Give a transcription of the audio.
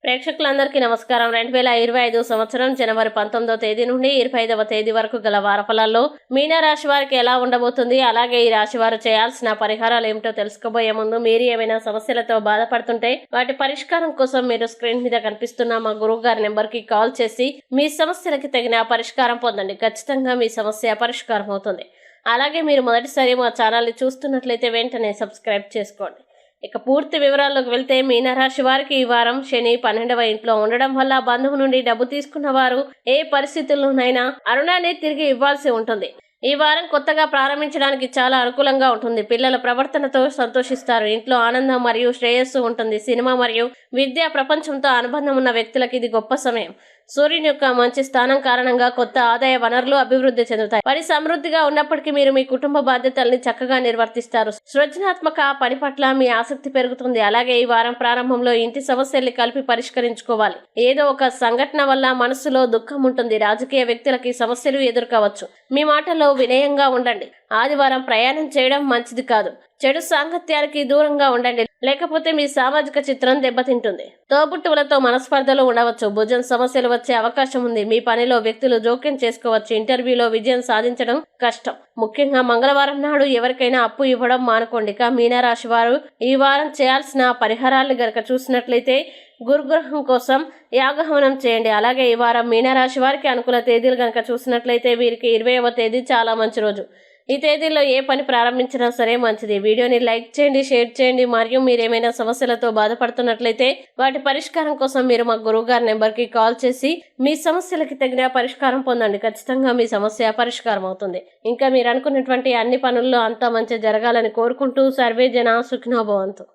ప్రేక్షకులందరికీ నమస్కారం. 2025 సంవత్సరం జనవరి 19వ తేదీ నుండి 25వ తేదీ వరకు గల వారఫలాల్లో మీనరాశి వారికి ఎలా ఉండబోతుంది, అలాగే ఈ రాశి వారు చేయాల్సిన పరిహారాలు ఏమిటో తెలుసుకోబోయే ముందు మీరు ఏమైనా సమస్యలతో బాధపడుతుంటే వాటి పరిష్కారం కోసం మీరు స్క్రీన్ మీద కనిపిస్తున్న మా గురువు గారి నెంబర్కి కాల్ చేసి మీ సమస్యలకి తగిన పరిష్కారం పొందండి. ఖచ్చితంగా మీ సమస్య పరిష్కారం అవుతుంది. అలాగే మీరు మొదటిసారి మా ఛానల్ని చూస్తున్నట్లయితే వెంటనే సబ్స్క్రైబ్ చేసుకోండి. ఇక పూర్తి వివరాల్లోకి వెళ్తే మీనరాశి వారికి ఈ వారం శని 12వ ఇంట్లో ఉండడం వల్ల బంధువు నుండి డబ్బు తీసుకున్న వారు ఏ పరిస్థితుల్లోనైనా రుణాన్ని తిరిగి ఇవ్వాల్సి ఉంటుంది. ఈ వారం కొత్తగా ప్రారంభించడానికి చాలా అనుకూలంగా ఉంటుంది. పిల్లల ప్రవర్తనతో సంతోషిస్తారు. ఇంట్లో ఆనందం మరియు శ్రేయస్సు ఉంటుంది. సినిమా మరియు విద్యా ప్రపంచంతో అనుబంధం ఉన్న వ్యక్తులకు ఇది గొప్ప సమయం. సూర్యుని యొక్క మంచి స్థానం కారణంగా కొత్త ఆదాయ వనరులు అభివృద్ధి చెందుతాయి. పని సమృద్ధిగా ఉన్నప్పటికీ మీరు మీ కుటుంబ బాధ్యతల్ని చక్కగా నిర్వర్తిస్తారు. సృజనాత్మక పని పట్ల మీ ఆసక్తి పెరుగుతుంది. అలాగే ఈ వారం ప్రారంభంలో ఇంటి సమస్యల్ని కలిపి పరిష్కరించుకోవాలి. ఏదో ఒక సంఘటన వల్ల మనసులో దుఃఖం ఉంటుంది. రాజకీయ వ్యక్తులకి సమస్యలు ఎదుర్కోవచ్చు. మీ మాటల్లో వినయంగా ఉండండి. ఆదివారం ప్రయాణం చేయడం మంచిది కాదు. చెడు సాంగత్యానికి దూరంగా ఉండండి, లేకపోతే మీ సామాజిక చిత్రం దెబ్బతింటుంది. తోబుట్టువులతో మనస్పర్ధలు ఉండవచ్చు. భుజం సమస్యలు వచ్చే అవకాశం ఉంది. మీ పనిలో వ్యక్తులు జోక్యం చేసుకోవచ్చు. ఇంటర్వ్యూలో విజయం సాధించడం కష్టం. ముఖ్యంగా మంగళవారం నాడు ఎవరికైనా అప్పు ఇవ్వడం మానుకోండి. మీనరాశి వారు ఈ వారం చేయాల్సిన పరిహారాలు గనక చూసినట్లయితే గురుగ్రహం కోసం యాగహవనం చేయండి. అలాగే ఈ వారం మీనరాశి వారికి అనుకూల తేదీలు గనక చూసినట్లయితే వీరికి 20వ తేదీ చాలా మంచి రోజు. ఈ తేదీల్లో ఏ పని ప్రారంభించినా సరే మంచిది. వీడియోని లైక్ చేయండి, షేర్ చేయండి. మరియు మీరేమైనా సమస్యలతో బాధపడుతున్నట్లయితే వాటి పరిష్కారం కోసం మీరు మా గురువు గారి నెంబర్కి కాల్ చేసి మీ సమస్యలకి తగిన పరిష్కారం పొందండి. ఖచ్చితంగా మీ సమస్య పరిష్కారం అవుతుంది. ఇంకా మీరు అనుకున్నటువంటి అన్ని పనుల్లో అంతా మంచి జరగాలని కోరుకుంటూ సర్వే జన సుఖినో భవంతు.